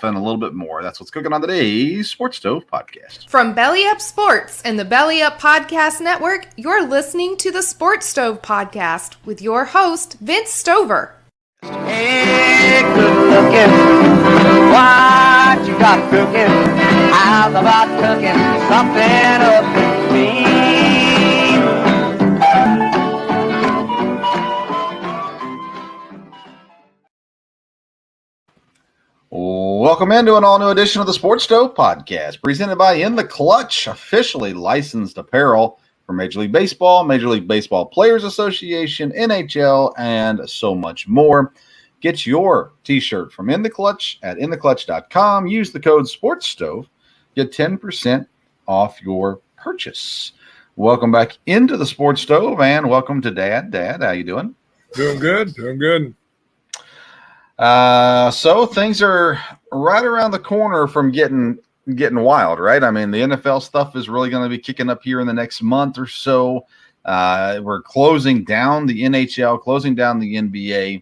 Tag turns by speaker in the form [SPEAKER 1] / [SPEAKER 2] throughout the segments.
[SPEAKER 1] and a little bit more. That's what's cooking on today's Sports Stove podcast.
[SPEAKER 2] From Belly Up Sports and the Belly Up Podcast Network, you're listening to the Sports Stove Podcast with your host, Vince Stover.
[SPEAKER 3] Hey, good looking, what you got cooking? How's about cooking something up in me?
[SPEAKER 1] Welcome into an all-new edition of the Sports Stove Podcast, presented by In the Clutch, officially licensed apparel for Major League Baseball, Major League Baseball Players Association, NHL, and so much more. Get your t-shirt from In the Clutch at intheclutch.com. Use the code SPORTSSTOVE. Get 10% off your purchase. Welcome back into the Sports Stove, and welcome to Dad. Dad, how you doing?
[SPEAKER 4] Doing good.
[SPEAKER 1] So things are right around the corner from getting wild, right? I mean, the NFL stuff is really going to be kicking up here in the next month or so. We're closing down the NHL, closing down the NBA,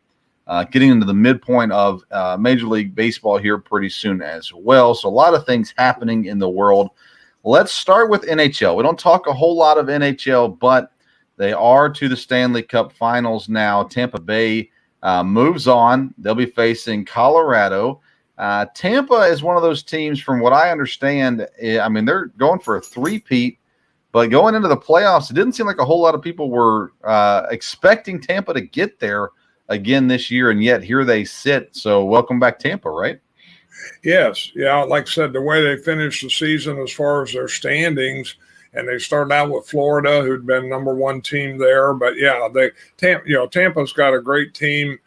[SPEAKER 1] getting into the midpoint of Major League Baseball here pretty soon as well. So a lot of things happening in the world. Let's start with NHL. We don't talk a whole lot of NHL, but they are to the Stanley Cup Finals now. Tampa Bay moves on. They'll be facing Colorado. Tampa is one of those teams, from what I understand, I mean, they're going for a three-peat, but going into the playoffs, it didn't seem like a whole lot of people were expecting Tampa to get there again this year, and yet here they sit. So welcome back, Tampa, right?
[SPEAKER 4] Yes. Yeah, like I said, the way they finished the season as far as their standings, and they started out with Florida, who'd been number one team there. But yeah, Tampa's got a great team.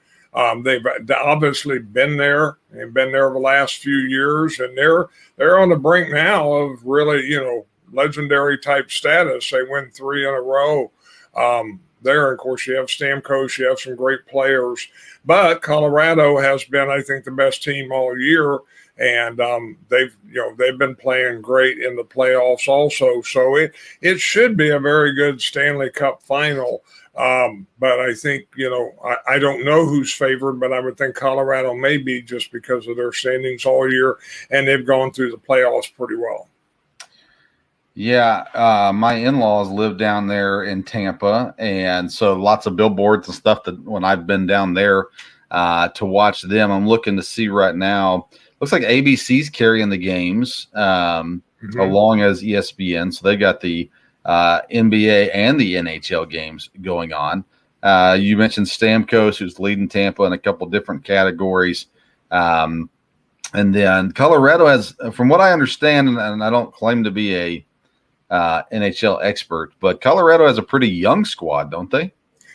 [SPEAKER 4] They've obviously been there and been there the last few years, and they're on the brink now of really, legendary type status. They win 3 in a row. There, of course, you have Stamkos, you have some great players, but Colorado has been, I think, the best team all year. And they've been playing great in the playoffs also. So it should be a very good Stanley Cup final. But I think, I don't know who's favored, but I would think Colorado may be, just because of their standings all year, and they've gone through the playoffs pretty well.
[SPEAKER 1] Yeah, my in-laws live down there in Tampa, and so lots of billboards and stuff that when I've been down there to watch them. I'm looking to see right now. Looks like ABC's carrying the games along as ESPN. So they got the NBA and the NHL games going on. You mentioned Stamkos, who's leading Tampa in a couple different categories. And then Colorado has, from what I understand, and I don't claim to be a NHL expert, but Colorado has a pretty young squad, don't they?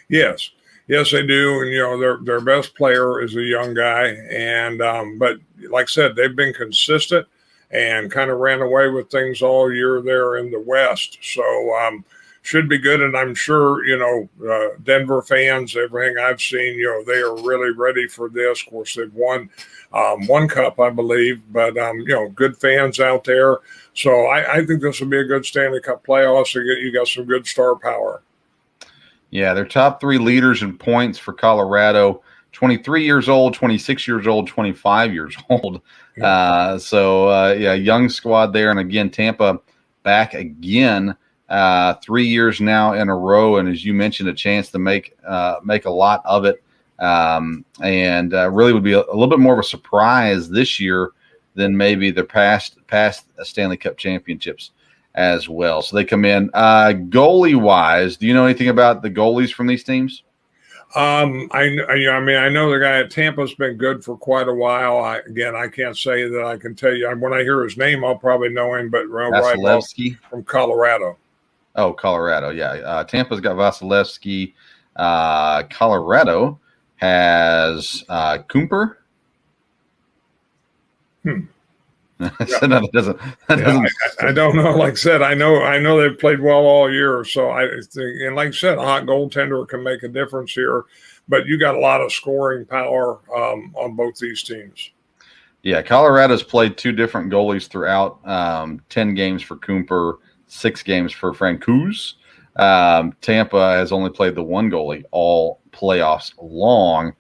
[SPEAKER 4] Yes, they do. And their best player is a young guy, and but like I said, they've been consistent and kind of ran away with things all year there in the West. So should be good. And I'm sure, Denver fans, everything I've seen, they are really ready for this. Of course, they've won one cup, I believe, but, good fans out there. So I think this will be a good Stanley Cup playoffs. So you got some good star power.
[SPEAKER 1] Yeah, their top 3 leaders in points for Colorado, 23 years old, 26 years old, 25 years old. Young squad there. And again, Tampa back again 3 years now in a row. And as you mentioned, a chance to make a lot of it. Really would be a little bit more of a surprise this year than maybe the past Stanley Cup championships as well. So they come in goalie-wise. Do you know anything about the goalies from these teams?
[SPEAKER 4] I know the guy at Tampa's been good for quite a while. I can't say that I can tell you. When I hear his name, I'll probably know him. But
[SPEAKER 1] Vasilevsky
[SPEAKER 4] from Colorado.
[SPEAKER 1] Oh, Colorado, yeah. Tampa's got Vasilevsky. Colorado has Cooper. That doesn't.
[SPEAKER 4] I don't know. Like I said, I know they've played well all year. So I think, and like I said, a hot goaltender can make a difference here. But you got a lot of scoring power on both these teams.
[SPEAKER 1] Yeah, Colorado's played 2 different goalies throughout. 10 games for Cooper, 6 games for Francouz. Tampa has only played the 1 goalie all playoffs long.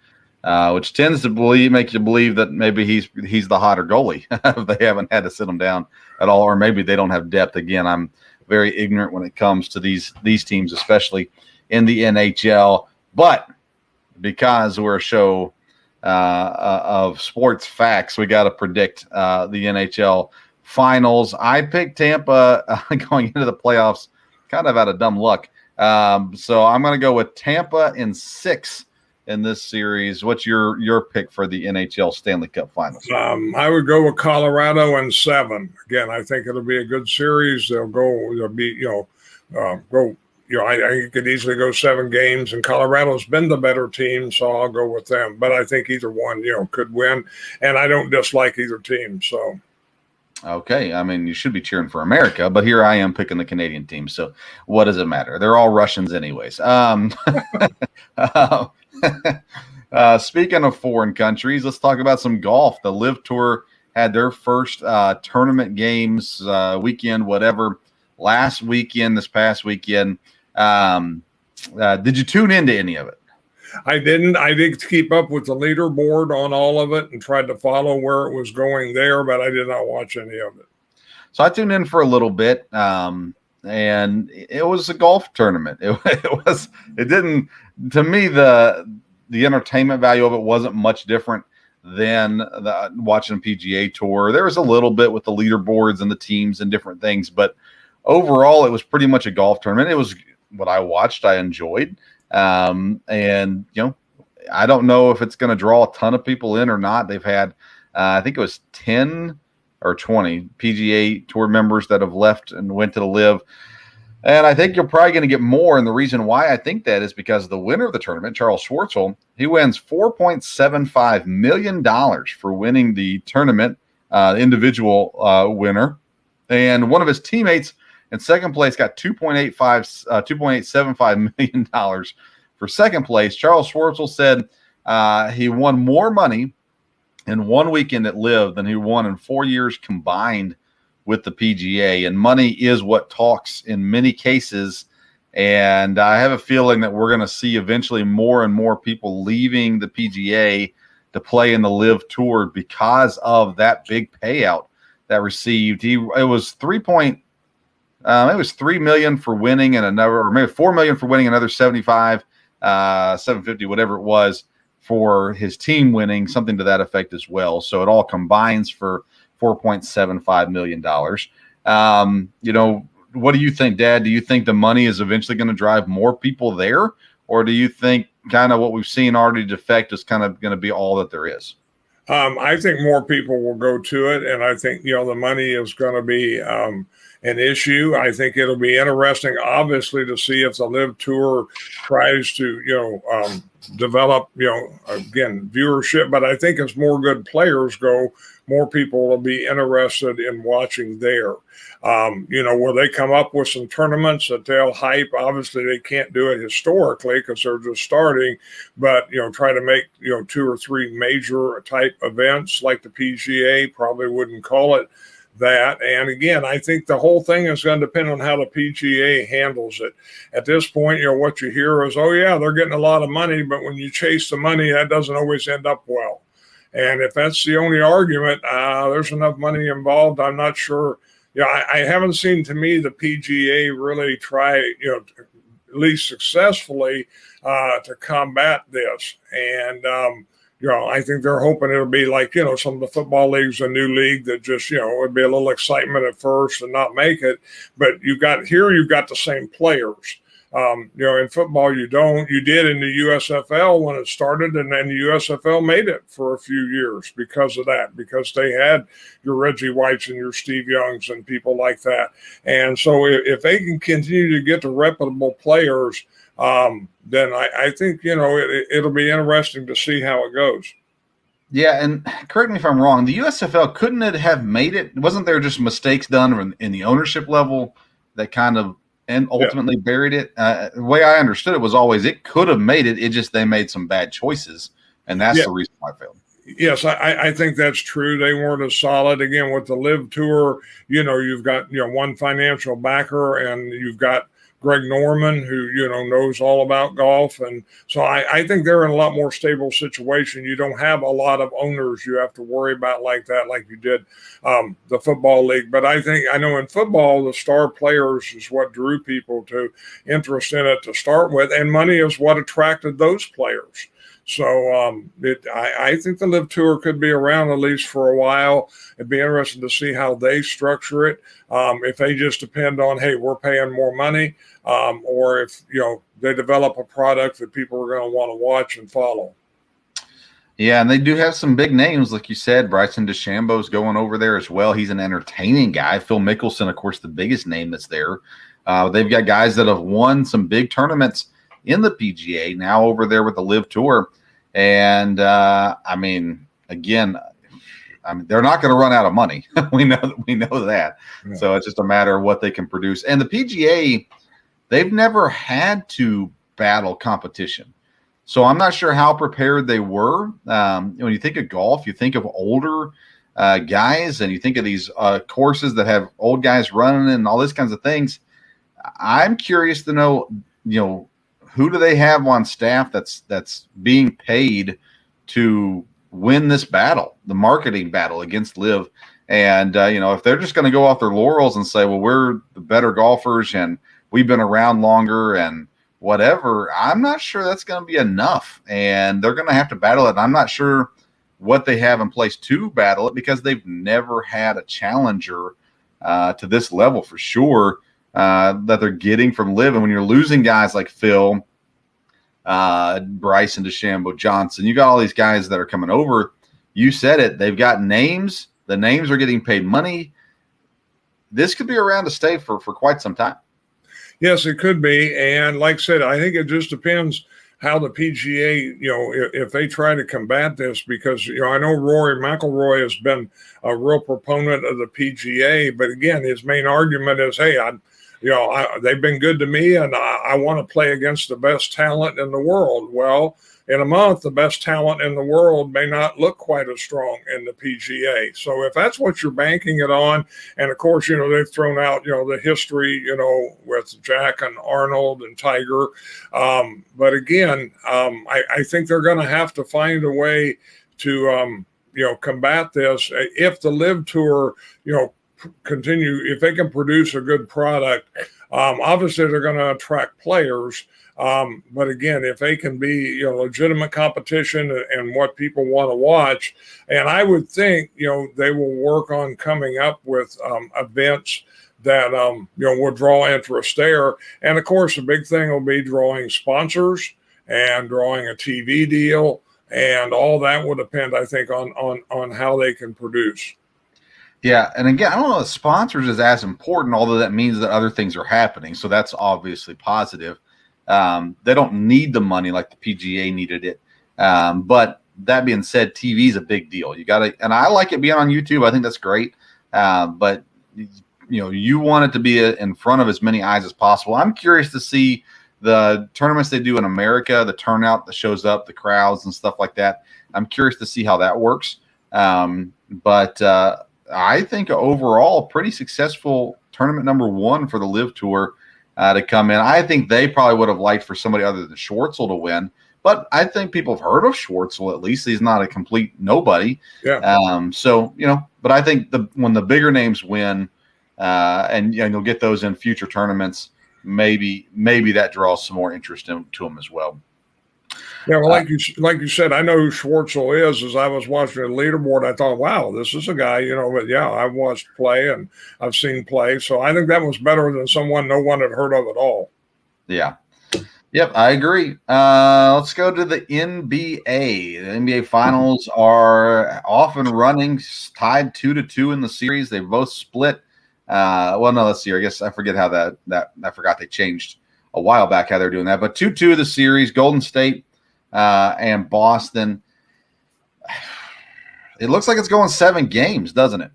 [SPEAKER 1] which tends to make you believe that maybe he's the hotter goalie if they haven't had to sit him down at all, or maybe they don't have depth. Again, I'm very ignorant when it comes to these teams, especially in the NHL. But because we're a show of sports facts, we got to predict the NHL finals. I picked Tampa going into the playoffs, kind of out of dumb luck. So I'm going to go with Tampa in 6 in this series. What's your pick for the NHL Stanley Cup Finals?
[SPEAKER 4] I would go with Colorado in 7. Again, I think it'll be a good series. They'll be, go. I think it could easily go 7 games, and Colorado's been the better team, so I'll go with them. But I think either one, could win, and I don't dislike either team. So,
[SPEAKER 1] okay, I mean, you should be cheering for America, but here I am picking the Canadian team. So, what does it matter? They're all Russians, anyways. Speaking of foreign countries, let's talk about some golf. The LIV Tour had their first tournament games weekend, whatever, this past weekend. Did you tune into any of it?
[SPEAKER 4] I didn't. I did keep up with the leaderboard on all of it and tried to follow where it was going there, but I did not watch any of it.
[SPEAKER 1] So I tuned in for a little bit, and it was a golf tournament. It didn't, to me, the entertainment value of it wasn't much different than watching PGA Tour. There was a little bit with the leaderboards and the teams and different things, but overall, it was pretty much a golf tournament. It was what I watched. I enjoyed. And, I don't know if it's going to draw a ton of people in or not. They've had, I think it was 10 or 20 PGA Tour members that have left and went to the LIV. And I think you're probably going to get more. And the reason why I think that is because the winner of the tournament, Charles Schwartzel, he wins $4.75 million for winning the tournament, individual winner. And one of his teammates in second place got $2.875 million for second place. Charles Schwartzel said he won more money in one weekend at LIV than he won in 4 years combined with the PGA. And money is what talks in many cases. And I have a feeling that we're going to see eventually more and more people leaving the PGA to play in the LIV Tour because of that big payout that received. It was $3 million for winning and another, or maybe $4 million for winning another 75, 750, whatever it was for his team winning, something to that effect as well. So it all combines for $4.75 million. What do you think, Dad? Do you think the money is eventually going to drive more people there? Or do you think kind of what we've seen already defect is kind of going to be all that there is?
[SPEAKER 4] I think more people will go to it. And I think, the money is going to be an issue. I think it'll be interesting, obviously, to see if the LIV Tour tries to, develop, again, viewership. But I think as more good players go, more people will be interested in watching there. Will they come up with some tournaments that they'll hype? Obviously, they can't do it historically because they're just starting, but, try to make, 2 or 3 major type events like the PGA, probably wouldn't call it that. And again, I think the whole thing is going to depend on how the PGA handles it. At this point, what you hear is, oh yeah, they're getting a lot of money, but when you chase the money, that doesn't always end up well. And if that's the only argument, there's enough money involved. I'm not sure. I haven't seen, to me, the PGA really try, at least successfully, to combat this. And, I think they're hoping it'll be like, some of the football leagues, a new league that just, would be a little excitement at first and not make it. But you've got the same players. In football, you don't. You did in the USFL when it started, and then the USFL made it for a few years because of that, because they had your Reggie Whites and your Steve Youngs and people like that. And so if they can continue to get the reputable players, then I think, it'll be interesting to see how it goes.
[SPEAKER 1] Yeah, and correct me if I'm wrong, the USFL, couldn't it have made it? Wasn't there just mistakes done in the ownership level that kind of and ultimately buried it? The way I understood it was always it could have made it. It just they made some bad choices, and that's the reason why I failed.
[SPEAKER 4] Yes, I think that's true. They weren't as solid. Again, with the LIV Tour, you've got one financial backer, and you've got Greg Norman, who, knows all about golf. And so I think they're in a lot more stable situation. You don't have a lot of owners you have to worry about like that, like you did the football league. But I know in football, the star players is what drew people to interest in it to start with. And money is what attracted those players. So I think the Live Tour could be around at least for a while. It'd be interesting to see how they structure it. If they just depend on, hey, we're paying more money, or if they develop a product that people are going to want to watch and follow.
[SPEAKER 1] Yeah, and they do have some big names, like you said. Bryson DeChambeau's going over there as well. He's an entertaining guy. Phil Mickelson, of course, the biggest name that's there. They've got guys that have won some big tournaments in the PGA now over there with the Live Tour. And again, they're not going to run out of money. we know that. Yeah. So it's just a matter of what they can produce. And the PGA, they've never had to battle competition. So I'm not sure how prepared they were. When you think of golf, you think of older guys, and you think of these courses that have old guys running and all these kinds of things. I'm curious to know, who do they have on staff that's being paid to win this battle, the marketing battle against Live? And, if they're just going to go off their laurels and say, well, we're the better golfers and we've been around longer and whatever, I'm not sure that's going to be enough. And they're going to have to battle it. I'm not sure what they have in place to battle it because they've never had a challenger to this level for sure. That they're getting from Live. And when you're losing guys like Phil, Bryson DeChambeau, Johnson, you got all these guys that are coming over. You said it. They've got names. The names are getting paid money. This could be around to stay for quite some time.
[SPEAKER 4] Yes, it could be. And like I said, I think it just depends how the PGA, if they try to combat this, because, I know Rory McIlroy has been a real proponent of the PGA, but again, his main argument is, hey, they've been good to me, and I want to play against the best talent in the world. Well, in a month, the best talent in the world may not look quite as strong in the PGA. So if that's what you're banking it on, and of course, they've thrown out, the history, with Jack and Arnold and Tiger. But again, I think they're going to have to find a way to, combat this. If the Live Tour, continue, if they can produce a good product, obviously they're going to attract players. But again, if they can be, legitimate competition and what people want to watch, and I would think, they will work on coming up with events that, will draw interest there. And of course, the big thing will be drawing sponsors and drawing a TV deal, and all that will depend, I think, on how they can produce.
[SPEAKER 1] Yeah, and again, I don't know if sponsors is as important, although that means that other things are happening. So that's obviously positive. They don't need the money like the PGA needed it. But that being said, TV is a big deal. You got to, and I like it being on YouTube. I think that's great. But you want it to be in front of as many eyes as possible. I'm curious to see the tournaments they do in America, the turnout that shows up, the crowds and stuff like that. I'm curious to see how that works. But I think overall, pretty successful tournament number one for the Live Tour to come in. I think they probably would have liked for somebody other than Schwartzel to win, but I think people have heard of Schwartzel. At least he's not a complete nobody.
[SPEAKER 4] Yeah.
[SPEAKER 1] But I think when the bigger names win, and you'll get those in future tournaments, maybe that draws some more interest to them as well.
[SPEAKER 4] Yeah, well, like you said, I know who Schwartzel is. As I was watching the leaderboard, I thought, wow, this is a guy, but yeah, I've watched play and I've seen play. So I think that was better than someone no one had heard of at all.
[SPEAKER 1] Yeah. Yep, I agree. Let's go to the NBA. The NBA Finals are off and running, tied 2-2 in the series. They both split. Let's see. I guess I forget how I forgot they changed a while back how they're doing that. But 2-2 the series, Golden State and Boston. It looks like it's going 7 games, doesn't it?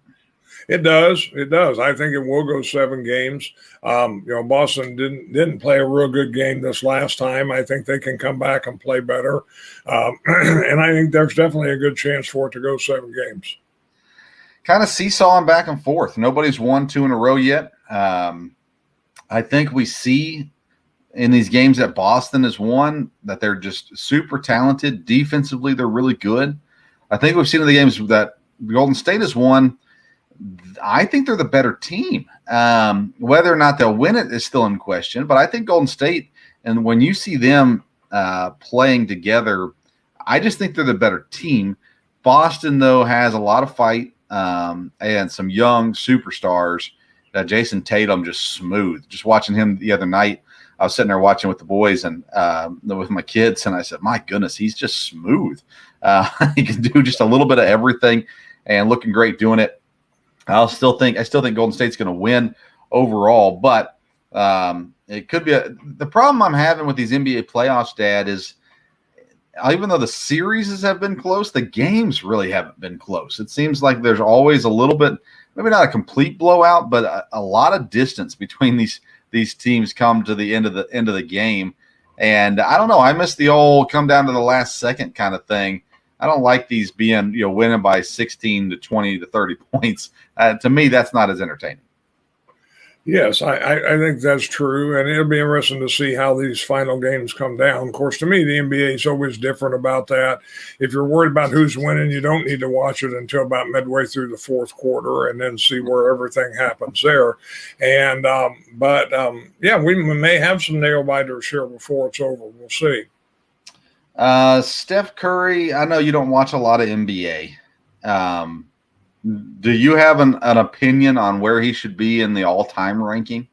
[SPEAKER 4] It does. It does. I think it will go 7 games. Boston didn't play a real good game this last time. I think they can come back and play better. And I think there's definitely a good chance for it to go 7 games.
[SPEAKER 1] Kind of seesawing back and forth. Nobody's won 2 in a row yet. I think we see in these games that Boston has won, that they're just super talented. Defensively, they're really good. I think we've seen in the games that Golden State has won, I think they're the better team. Whether or not they'll win it is still in question, but I think Golden State, and when you see them playing together, I just think they're the better team. Boston, though, has a lot of fight and some young superstars. Jason Tatum, just smooth. Just watching him the other night, I was sitting there watching with the boys and with my kids, and I said, my goodness, he's just smooth. He can do just a little bit of everything and looking great doing it. I still think Golden State's going to win overall, but it could be the problem I'm having with these NBA playoffs, Dad, is even though the series have been close, the games really haven't been close. It seems like there's always a little bit, maybe not a complete blowout, but a lot of distance between these teams come to the end of the game. And I don't know, I miss the old come down to the last second kind of thing. I don't like these being, winning by 16 to 20 to 30 points. To me, that's not as entertaining.
[SPEAKER 4] Yes, I think that's true, and it'll be interesting to see how these final games come down. Of course, to me, the NBA is always different about that. If you're worried about who's winning, you don't need to watch it until about midway through the fourth quarter and then see where everything happens there. And yeah, we may have some nail-biters here before it's over. We'll see.
[SPEAKER 1] Steph Curry, I know you don't watch a lot of NBA. Do you have an opinion on where he should be in the all-time ranking?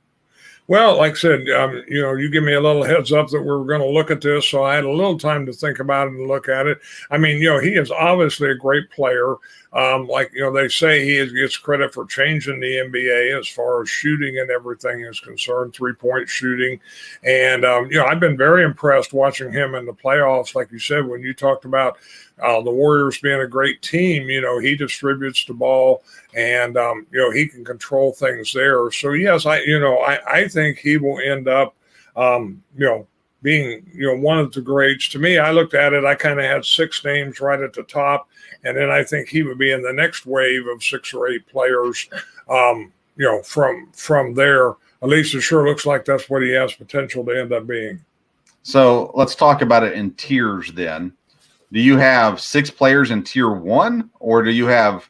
[SPEAKER 4] Well, like I said, you give me a little heads up that we're going to look at this, so I had a little time to think about it and look at it. I mean, he is obviously a great player. They say he gets credit for changing the NBA as far as shooting and everything is concerned, three-point shooting. And, I've been very impressed watching him in the playoffs. Like you said, when you talked about the Warriors being a great team, he distributes the ball and, he can control things there. So, yes, I think he will end up, being, one of the greats. To me, I looked at it, I kind of had 6 names right at the top. And then I think he would be in the next wave of 6 or 8 players, from there. At least it sure looks like that's what he has potential to end up being.
[SPEAKER 1] So let's talk about it in tiers then. Do you have 6 players in tier 1, or do you have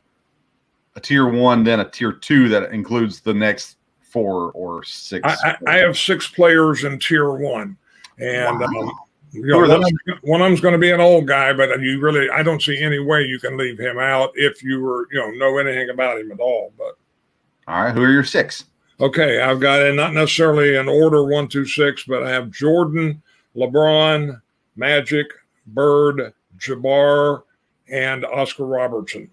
[SPEAKER 1] a tier 1, then a tier 2 that includes the next 4 or 6?
[SPEAKER 4] I have 6 players in tier 1. And
[SPEAKER 1] wow.
[SPEAKER 4] One of them's going to be an old guy, but I don't see any way you can leave him out if you were, know anything about him at all. But
[SPEAKER 1] all right, who are your 6?
[SPEAKER 4] Okay, I've got it not necessarily in order 1 through 6, but I have Jordan, LeBron, Magic, Bird, Jabbar, and Oscar Robertson.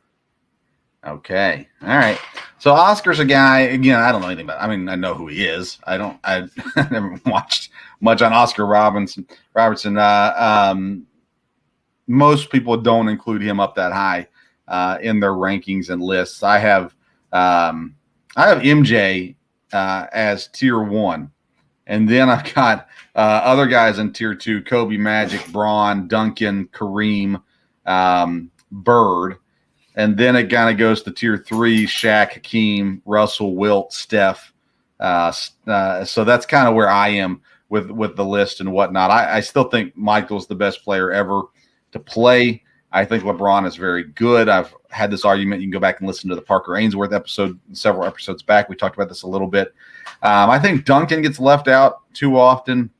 [SPEAKER 1] Okay. All right. So Oscar's a guy, again, I don't know anything about. I mean, I know who he is. I never watched much on Oscar Robertson. Most people don't include him up that high in their rankings and lists. I have MJ as tier 1. And then I've got other guys in tier 2, Kobe, Magic, Braun, Duncan, Kareem, Bird. And then it kind of goes to tier 3, Shaq, Hakeem, Russell, Wilt, Steph. So that's kind of where I am with the list and whatnot. I still think Michael's the best player ever to play. I think LeBron is very good. I've had this argument. You can go back and listen to the Parker Ainsworth episode several episodes back. We talked about this a little bit. I think Duncan gets left out too often.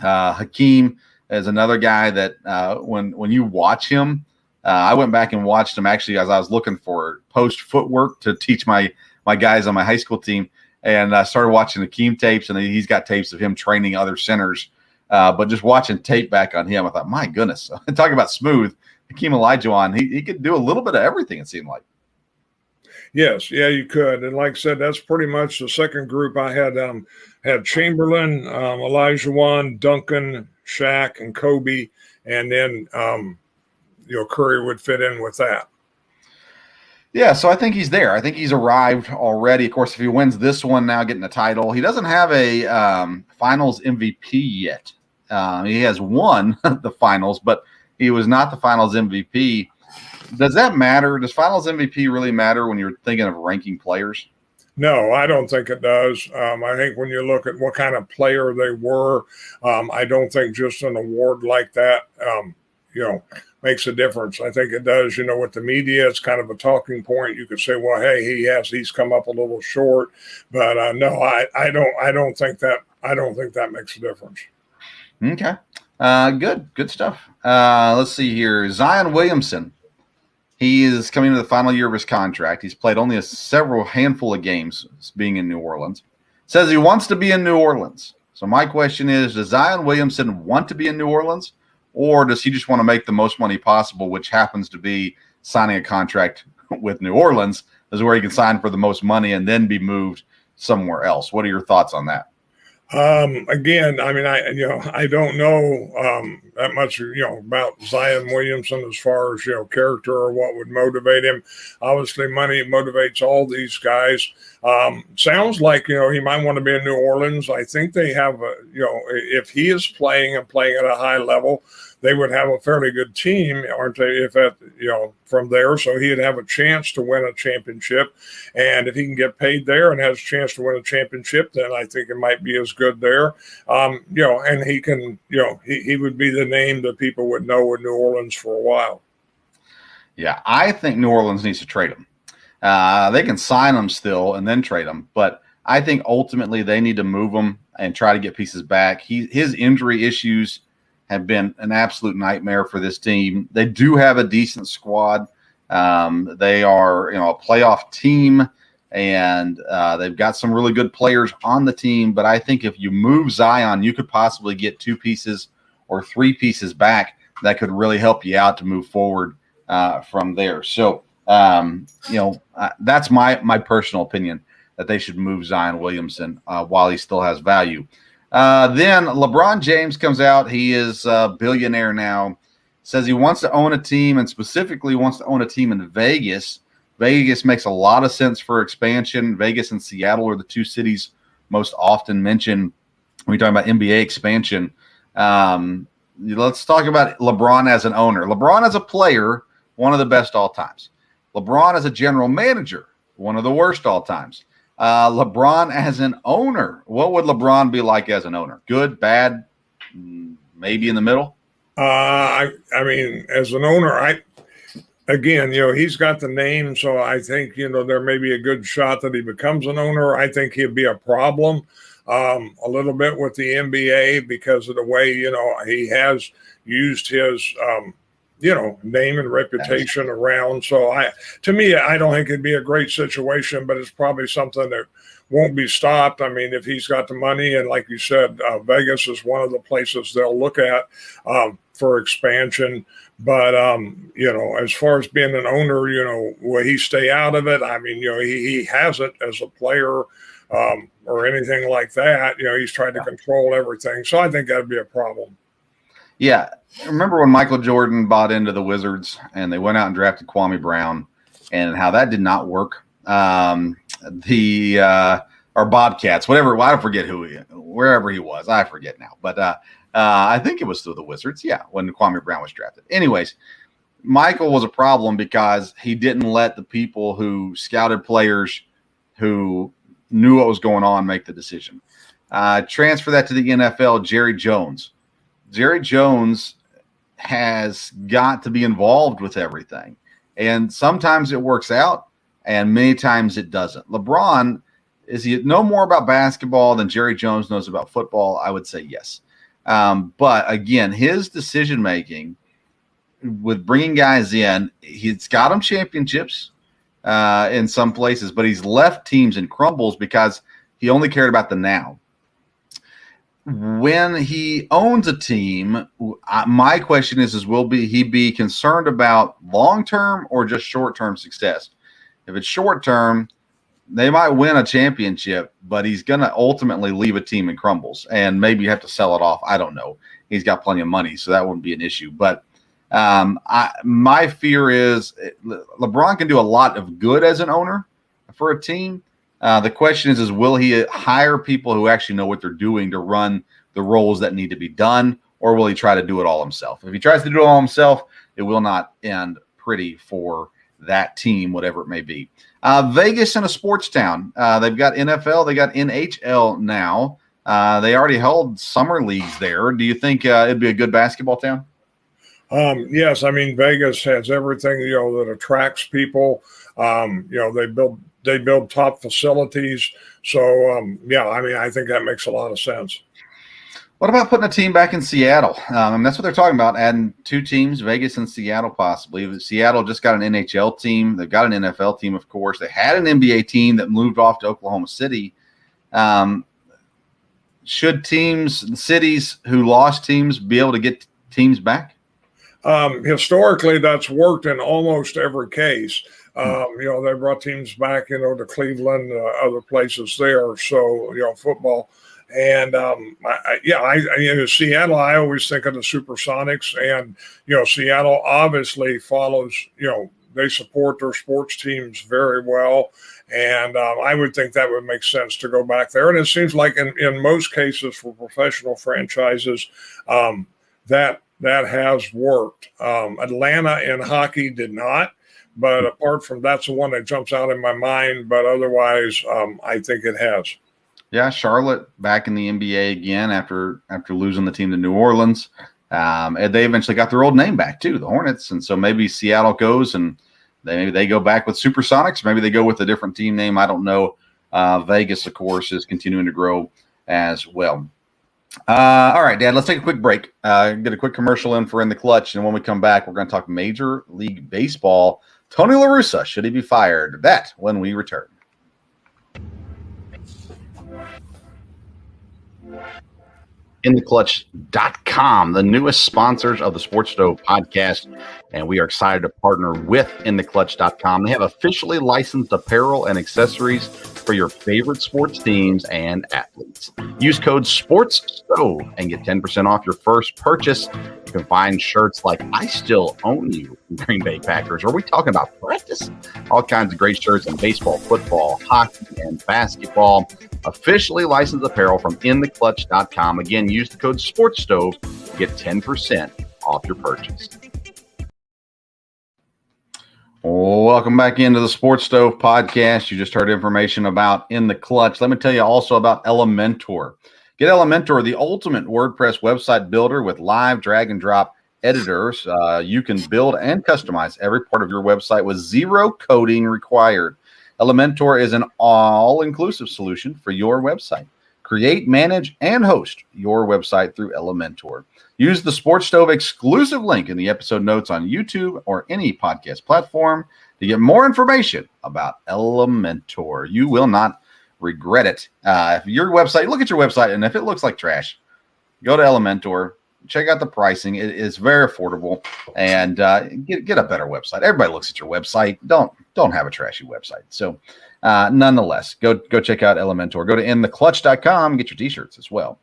[SPEAKER 1] Hakeem is another guy that when you watch him, I went back and watched him actually as I was looking for post footwork to teach my guys on my high school team. And I started watching Hakeem tapes, and he's got tapes of him training other centers. But just watching tape back on him, I thought, my goodness, talking about smooth. Hakeem Olajuwon, he could do a little bit of everything, it seemed like.
[SPEAKER 4] Yes, yeah, you could. And like I said, that's pretty much the second group. I had Chamberlain, Olajuwon, Duncan, Shaq, and Kobe. And then, Curry would fit in with that.
[SPEAKER 1] Yeah, so I think he's there. I think he's arrived already. Of course, if he wins this one now, getting a title, he doesn't have a finals MVP yet. He has won the finals, but he was not the finals MVP. Does that matter? Does finals MVP really matter when you're thinking of ranking players?
[SPEAKER 4] No, I don't think it does. I think when you look at what kind of player they were, I don't think just an award like that, makes a difference. I think it does. With the media, it's kind of a talking point. You could say, well, hey, he's come up a little short, but no, I don't think that makes a difference.
[SPEAKER 1] Okay, good stuff. Let's see here, Zion Williamson. He is coming into the final year of his contract. He's played only a handful of games being in New Orleans. Says he wants to be in New Orleans. So my question is, does Zion Williamson want to be in New Orleans, or does he just want to make the most money possible, which happens to be signing a contract with New Orleans, is where he can sign for the most money and then be moved somewhere else? What are your thoughts on that?
[SPEAKER 4] Again, I mean, I don't know that much, about Zion Williamson as far as, character or what would motivate him. Obviously, money motivates all these guys. Sounds like, he might want to be in New Orleans. I think they have, if he is playing and playing at a high level, they would have a fairly good team, aren't they? From there, so he'd have a chance to win a championship, and if he can get paid there and has a chance to win a championship, then I think it might be as good there. And he can, he would be the name that people would know in New Orleans for a while.
[SPEAKER 1] Yeah, I think New Orleans needs to trade him. They can sign him still and then trade him, but I think ultimately they need to move him and try to get pieces back. His injury issues have been an absolute nightmare for this team. They do have a decent squad. They are, a playoff team, and they've got some really good players on the team. But I think if you move Zion, you could possibly get 2 pieces or 3 pieces back that could really help you out to move forward from there. So, that's my personal opinion, that they should move Zion Williamson while he still has value. Then LeBron James comes out. He is a billionaire now. Says he wants to own a team, and specifically wants to own a team in Vegas. Vegas makes a lot of sense for expansion. Vegas and Seattle are the 2 cities most often mentioned when we talk about NBA expansion. Let's talk about LeBron as an owner. LeBron as a player, one of the best all times. LeBron as a general manager, one of the worst all times. LeBron as an owner, what would LeBron be like as an owner? Good, bad, maybe in the middle?
[SPEAKER 4] I mean, as an owner, he's got the name, so I think, there may be a good shot that he becomes an owner. I think he'd be a problem a little bit with the NBA because of the way, he has used his name and reputation around. So to me, I don't think it'd be a great situation, but it's probably something that won't be stopped. I mean, if he's got the money, and like you said, Vegas is one of the places they'll look at for expansion. But, as far as being an owner, will he stay out of it? I mean, he hasn't as a player or anything like that. He's trying to control everything. So I think that'd be a problem.
[SPEAKER 1] Yeah. Remember when Michael Jordan bought into the Wizards and they went out and drafted Kwame Brown, and how that did not work? Or Bobcats, whatever. I forget wherever he was. I forget now. But I think it was through the Wizards. Yeah, when Kwame Brown was drafted. Anyways, Michael was a problem because he didn't let the people who scouted players who knew what was going on make the decision. Transfer that to the NFL, Jerry Jones. Jerry Jones has got to be involved with everything. And sometimes it works out, and many times it doesn't. LeBron, is he know more about basketball than Jerry Jones knows about football? I would say yes. But again, his decision-making with bringing guys in, he's got them championships in some places, but he's left teams in crumbles because he only cared about the now. When he owns a team, my question is will he be concerned about long-term or just short-term success? If it's short-term, they might win a championship, but he's going to ultimately leave a team in crumbles, and maybe you have to sell it off. I don't know. He's got plenty of money, so that wouldn't be an issue. But my fear is LeBron can do a lot of good as an owner for a team. The question is will he hire people who actually know what they're doing to run the roles that need to be done, or will he try to do it all himself? If he tries to do it all himself, it will not end pretty for that team, whatever it may be. Vegas in a sports town. They've got NFL, they got NHL now. They already held summer leagues there. Do you think it'd be a good basketball town?
[SPEAKER 4] Yes, I mean Vegas has everything that attracts people. They build top facilities. So I mean I think that makes a lot of sense.
[SPEAKER 1] What about putting a team back in Seattle? That's what they're talking about, adding 2 teams, Vegas and Seattle possibly. Seattle just got an NHL team. They've got an NFL team, of course. They had an NBA team that moved off to Oklahoma City. Should teams, cities who lost teams, be able to get teams back?
[SPEAKER 4] Historically, that's worked in almost every case. They brought teams back, to Cleveland, other places there. So, football. And in Seattle, I always think of the Supersonics, and Seattle obviously follows. They support their sports teams very well, and I would think that would make sense to go back there. And it seems like in most cases for professional franchises, that has worked. Atlanta in hockey did not, but apart from that's the one that jumps out in my mind. But otherwise, I think it has.
[SPEAKER 1] Yeah, Charlotte back in the NBA again after losing the team to New Orleans. And they eventually got their old name back too, the Hornets. And so maybe Seattle goes and maybe they go back with Supersonics. Maybe they go with a different team name. I don't know. Vegas, of course, is continuing to grow as well. All right, Dad, let's take a quick break. Get a quick commercial in for In the Clutch. And when we come back, we're going to talk Major League Baseball. Tony La Russa, should he be fired? That when we return. InTheClutch.com, the newest sponsors of the Sports Stove podcast, and we are excited to partner with InTheClutch.com. They have officially licensed apparel and accessories for your favorite sports teams and athletes. Use code SPORTSSTOVE and get 10% off your first purchase. You can find shirts like I Still Own You from Green Bay Packers. Are we talking about practice? All kinds of great shirts in baseball, football, hockey, and basketball. Officially licensed apparel from InTheClutch.com. Again, use the code SPORTSSTOVE to get 10% off your purchase. Welcome back into the Sports Stove podcast. You just heard information about In the Clutch. Let me tell you also about Elementor. Get Elementor, the ultimate WordPress website builder with live drag and drop editors. You can build and customize every part of your website with zero coding required. Elementor is an all-inclusive solution for your website. Create, manage, and host your website through Elementor. Use the Sports Stove exclusive link in the episode notes on YouTube or any podcast platform to get more information about Elementor. You will not regret it. If your website, look at your website, and if it looks like trash, go to Elementor. Check out the pricing. It is very affordable, and get a better website. Everybody looks at your website. Don't have a trashy website. So, nonetheless, go check out Elementor. Go to InTheClutch.com. Get your t-shirts as well.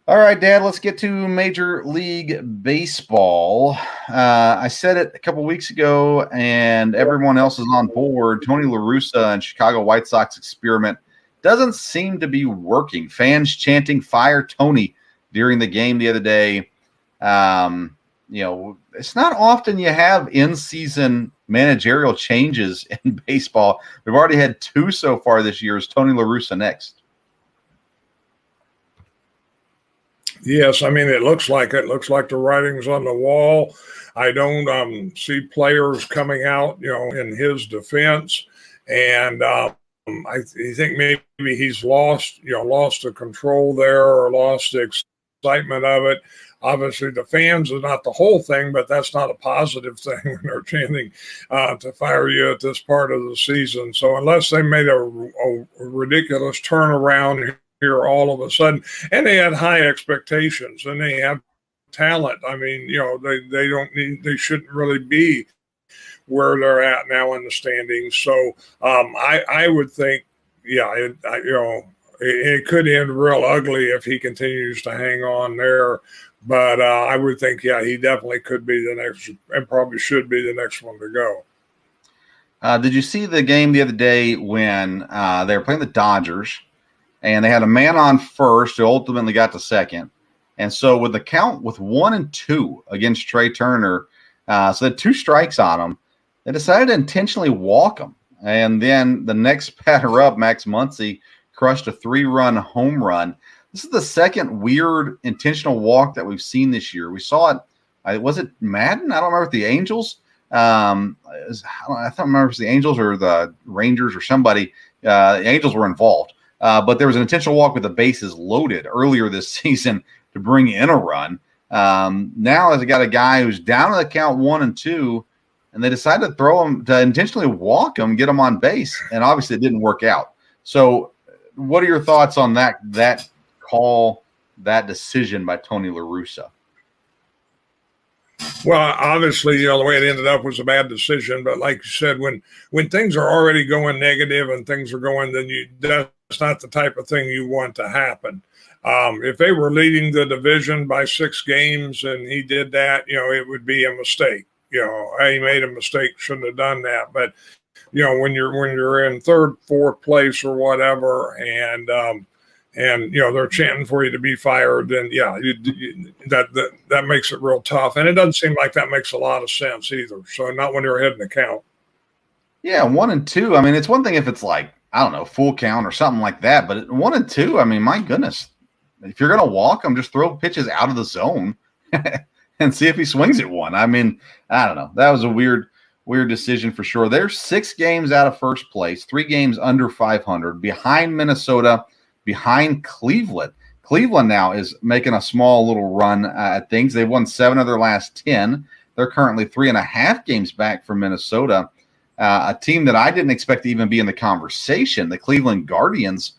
[SPEAKER 1] All right, Dad, let's get to Major League Baseball. I said it a couple weeks ago, and everyone else is on board. Tony La Russa and Chicago White Sox experiment doesn't seem to be working. Fans chanting "Fire Tony" during the game the other day. It's not often you have in-season managerial changes in baseball. We've already had 2 so far this year. Is Tony La Russa next?
[SPEAKER 4] Yes, I mean, it looks like it. Looks like the writing's on the wall. I don't see players coming out, in his defense. And I think maybe he's lost the control there or lost the excitement of it. Obviously, the fans are not the whole thing, but that's not a positive thing when they're chanting to fire you at this part of the season. So unless they made a ridiculous turnaround here all of a sudden, and they had high expectations and they have talent. I mean, they shouldn't really be where they're at now in the standings. So I would think, it could end real ugly if he continues to hang on there. But I would think, he definitely could be the next, and probably should be the next one to go.
[SPEAKER 1] Did you see the game the other day when they were playing the Dodgers? And they had a man on first who ultimately got to second. And so with the count with 1-2 against Trey Turner, so they had 2 strikes on him. they decided to intentionally walk him. And then the next batter up, Max Muncy, crushed a 3-run home run. This is the second weird intentional walk that we've seen this year. We saw it. Was it Madden? I don't remember if the Angels. I don't remember if it was the Angels or the Rangers or somebody. The Angels were involved. But there was an intentional walk with the bases loaded earlier this season to bring in a run. Now they got a guy who's down in the count 1-2, and they decided to throw him to intentionally walk him, get him on base, and obviously it didn't work out. So, what are your thoughts on that call, that decision by Tony La Russa?
[SPEAKER 4] Well, obviously, the way it ended up was a bad decision. But like you said, when things are already going negative and things are going, then that's not the type of thing you want to happen. If they were leading the division by 6 games and he did that, it would be a mistake. He made a mistake, shouldn't have done that. But when you're in 3rd, 4th place or whatever, and they're chanting for you to be fired, then that makes it real tough. And it doesn't seem like that makes a lot of sense either. So not when you're ahead in the count.
[SPEAKER 1] Yeah, 1-2. I mean, it's one thing if it's like, I don't know, full count or something like that. But 1-2, I mean, my goodness, if you're gonna walk him, just throw pitches out of the zone and see if he swings at one. I mean, I don't know. That was a weird decision for sure. They're 6 games out of first place, 3 games under 500, behind Minnesota, behind Cleveland. Cleveland now is making a small little run at things. They've won 7 of their last 10. They're currently 3.5 games back from Minnesota, a team that I didn't expect to even be in the conversation, the Cleveland Guardians,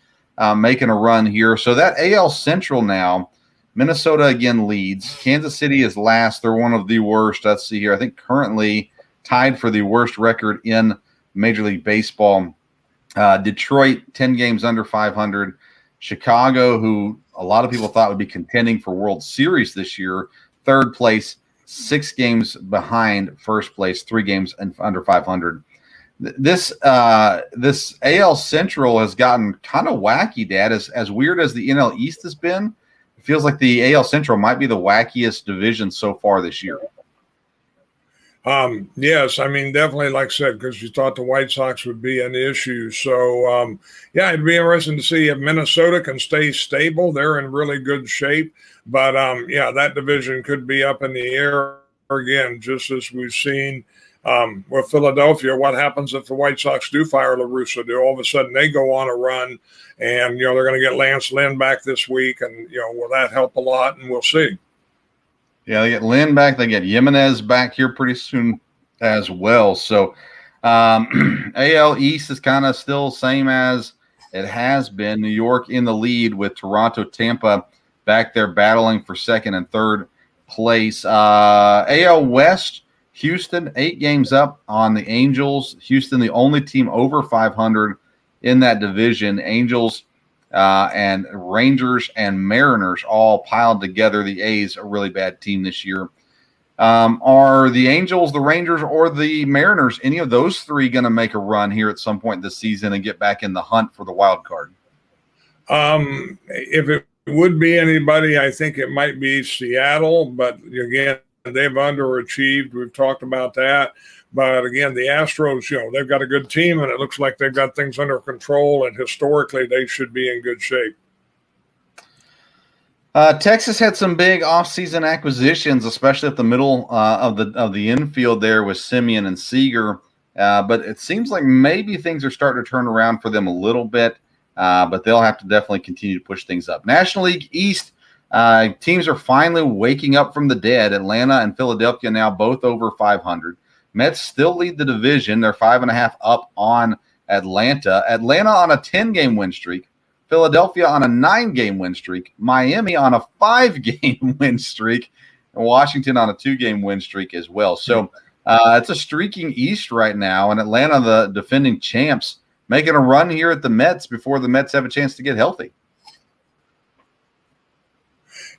[SPEAKER 1] making a run here. So that AL Central now, Minnesota again leads. Kansas City is last. They're one of the worst. Let's see here. I think currently tied for the worst record in Major League Baseball. Detroit, 10 games under 500. Chicago, who a lot of people thought would be contending for World Series this year, 3rd place, 6 games behind first place, 3 games under 500. This AL Central has gotten kind of wacky, Dad. As weird as the NL East has been, it feels like the AL Central might be the wackiest division so far this year.
[SPEAKER 4] Yes, I mean, definitely, like I said, because you thought the White Sox would be an issue. So, it'd be interesting to see if Minnesota can stay stable. They're in really good shape. But, that division could be up in the air again, just as we've seen with Philadelphia. What happens if the White Sox do fire La Russa? Do all of a sudden they go on a run and, they're going to get Lance Lynn back this week? And, will that help a lot? And we'll see.
[SPEAKER 1] Yeah, they get Lynn back. They get Jimenez back here pretty soon as well. So AL East is kind of still same as it has been. New York in the lead with Toronto, Tampa back there battling for 2nd and 3rd place. AL West, Houston, 8 games up on the Angels. Houston, the only team over 500 in that division. Angels and Rangers and Mariners all piled together. The A's, a really bad team this year. Are the Angels, the Rangers, or the Mariners, any of those 3 going to make a run here at some point this season and get back in the hunt for the wild card?
[SPEAKER 4] If it would be anybody, I think it might be Seattle. But again, they've underachieved. We've talked about that. But again, the Astros, they've got a good team, and it looks like they've got things under control. And historically, they should be in good shape.
[SPEAKER 1] Texas had some big offseason acquisitions, especially at the middle of the infield there with Simeon and Seager. But it seems like maybe things are starting to turn around for them a little bit. But they'll have to definitely continue to push things up. National League East, teams are finally waking up from the dead. Atlanta and Philadelphia now both over 500. Mets still lead the division. They're 5.5 up on Atlanta. Atlanta on a 10-game win streak. Philadelphia on a 9-game win streak. Miami on a 5-game win streak. And Washington on a 2-game win streak as well. So it's a streaking East right now. And Atlanta, the defending champs, making a run here at the Mets before the Mets have a chance to get healthy.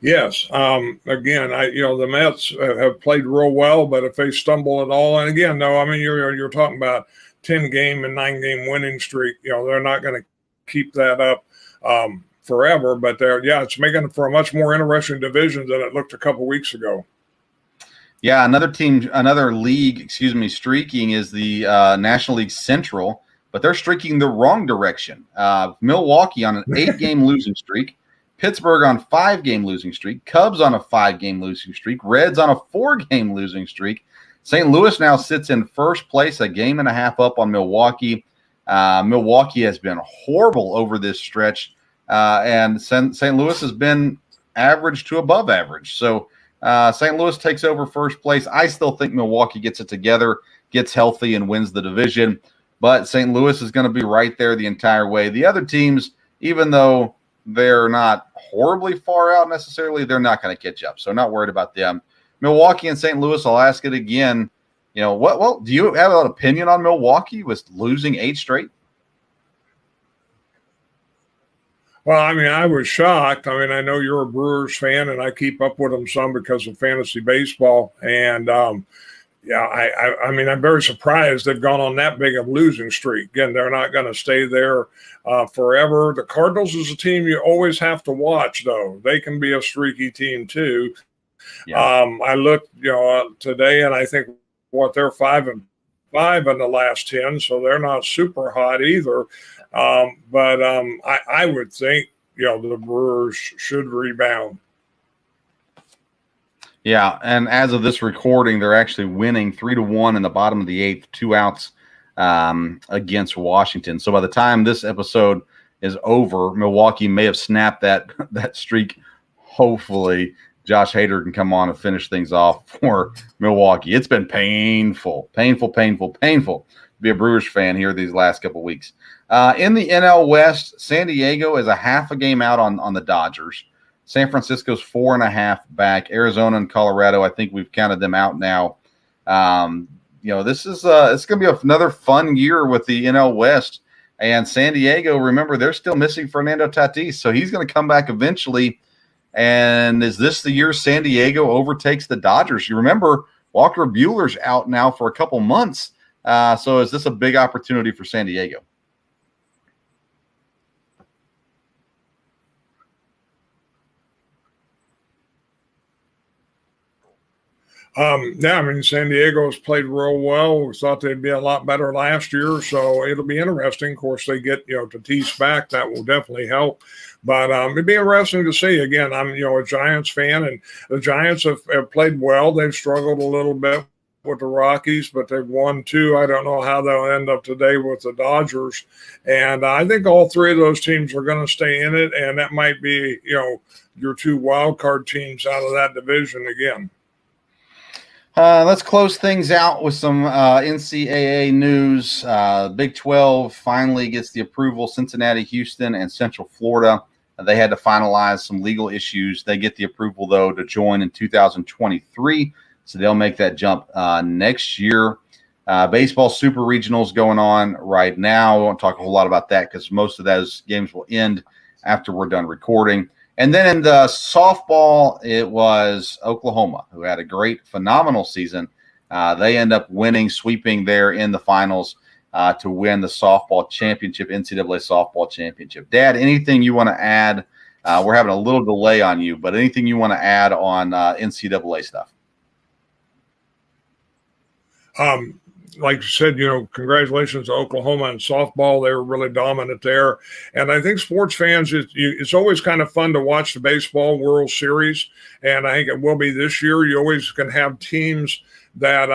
[SPEAKER 4] Yes. Again, the Mets have played real well, but if they stumble at all, and again, no, I mean, you're talking about 10-game and 9-game winning streak. They're not going to keep that up forever, but it's making for a much more interesting division than it looked a couple weeks ago.
[SPEAKER 1] Yeah, another league, streaking is the National League Central, but they're streaking the wrong direction. Milwaukee on an 8-game losing streak, Pittsburgh on 5-game losing streak, Cubs on a 5-game losing streak, Reds on a 4-game losing streak. St. Louis now sits in first place, a game and a half up on Milwaukee. Milwaukee has been horrible over this stretch, and St. Louis has been average to above average. So St. Louis takes over first place. I still think Milwaukee gets it together, gets healthy, and wins the division. But St. Louis is going to be right there the entire way. The other teams, even though they're not horribly far out necessarily, they're not going to catch up. So not worried about them. Milwaukee and St. Louis, I'll ask it again. You know, well, do you have an opinion on Milwaukee with losing 8 straight?
[SPEAKER 4] Well, I mean, I was shocked. I mean, I know you're a Brewers fan, and I keep up with them some because of fantasy baseball. And, I mean, I'm very surprised they've gone on that big of a losing streak. Again, they're not going to stay there forever. The Cardinals is a team you always have to watch, though. They can be a streaky team, too. Yeah. I looked, today, and I think they're 5-5 in the last 10, so they're not super hot either. But I would think, the Brewers should rebound.
[SPEAKER 1] Yeah, and as of this recording, they're actually winning 3-1 in the bottom of the 8th, 2 outs against Washington. So by the time this episode is over, Milwaukee may have snapped that streak. Hopefully, Josh Hader can come on and finish things off for Milwaukee. It's been painful to be a Brewers fan here these last couple weeks. In the NL West, San Diego is a half a game out on the Dodgers. San Francisco's 4.5 back. Arizona and Colorado, I think we've counted them out now. This is it's going to be another fun year with the NL West. And San Diego, remember, they're still missing Fernando Tatis, so he's going to come back eventually. And is this the year San Diego overtakes the Dodgers? You remember Walker Buehler's out now for a couple months. So is this a big opportunity for San Diego?
[SPEAKER 4] I mean, San Diego's played real well. We thought they'd be a lot better last year, so it'll be interesting. Of course, they get, Tatis back. That will definitely help. But it'd be interesting to see. Again, I'm, a Giants fan, and the Giants have played well. They've struggled a little bit with the Rockies, but they've won 2. I don't know how they'll end up today with the Dodgers. And I think all 3 of those teams are going to stay in it, and that might be, your 2 wild card teams out of that division again.
[SPEAKER 1] Let's close things out with some NCAA news. Big 12 finally gets the approval. Cincinnati, Houston, and Central Florida. They had to finalize some legal issues. They get the approval, though, to join in 2023. So they'll make that jump next year. Baseball Super Regionals going on right now. We won't talk a whole lot about that because most of those games will end after we're done recording. And then in the softball, it was Oklahoma, who had a great, phenomenal season. They end up sweeping there in the finals to win the softball championship, NCAA softball championship. Dad, anything you want to add? We're having a little delay on you, but anything you want to add on NCAA stuff?
[SPEAKER 4] Like you said, congratulations to Oklahoma and softball. They were really dominant there. And I think sports fans, it's always kind of fun to watch the Baseball World Series. And I think it will be this year. You always can have teams that,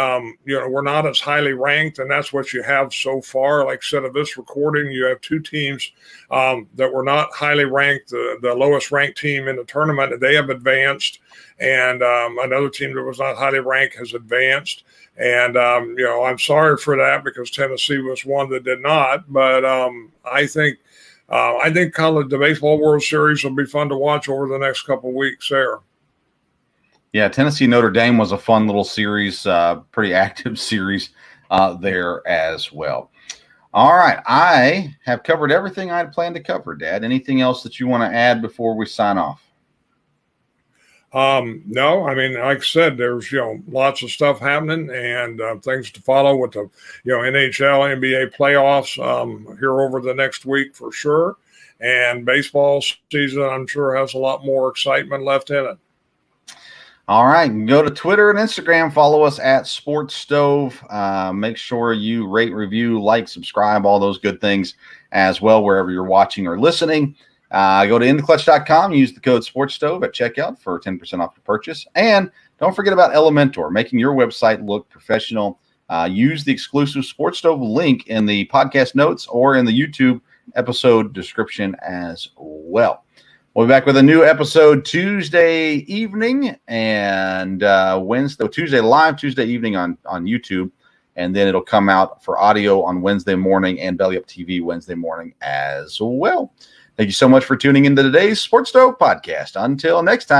[SPEAKER 4] were not as highly ranked. And that's what you have so far. Like I said, of this recording, you have 2 teams that were not highly ranked. The lowest ranked team in the tournament, they have advanced. And another team that was not highly ranked has advanced. And, I'm sorry for that because Tennessee was one that did not. But I think the Baseball World Series will be fun to watch over the next couple of weeks there.
[SPEAKER 1] Yeah, Tennessee Notre Dame was a fun little series, pretty active series there as well. All right, I have covered everything I had planned to cover, Dad. Anything else that you want to add before we sign off?
[SPEAKER 4] No, I mean, like I said, there's, lots of stuff happening and things to follow with the, NHL, NBA playoffs here over the next week for sure. And baseball season, I'm sure, has a lot more excitement left in it.
[SPEAKER 1] All right. Go to Twitter and Instagram. Follow us at Sports Stove. Make sure you rate, review, like, subscribe, all those good things as well, wherever you're watching or listening. Go to InTheClutch.com. Use the code SportsStove at checkout for 10% off your purchase. And don't forget about Elementor, making your website look professional. Use the exclusive Sports Stove link in the podcast notes or in the YouTube episode description as well. We'll be back with a new episode Tuesday evening and Tuesday live, Tuesday evening on YouTube. And then it'll come out for audio on Wednesday morning and Belly Up TV Wednesday morning as well. Thank you so much for tuning into today's Sports Stove podcast. Until next time.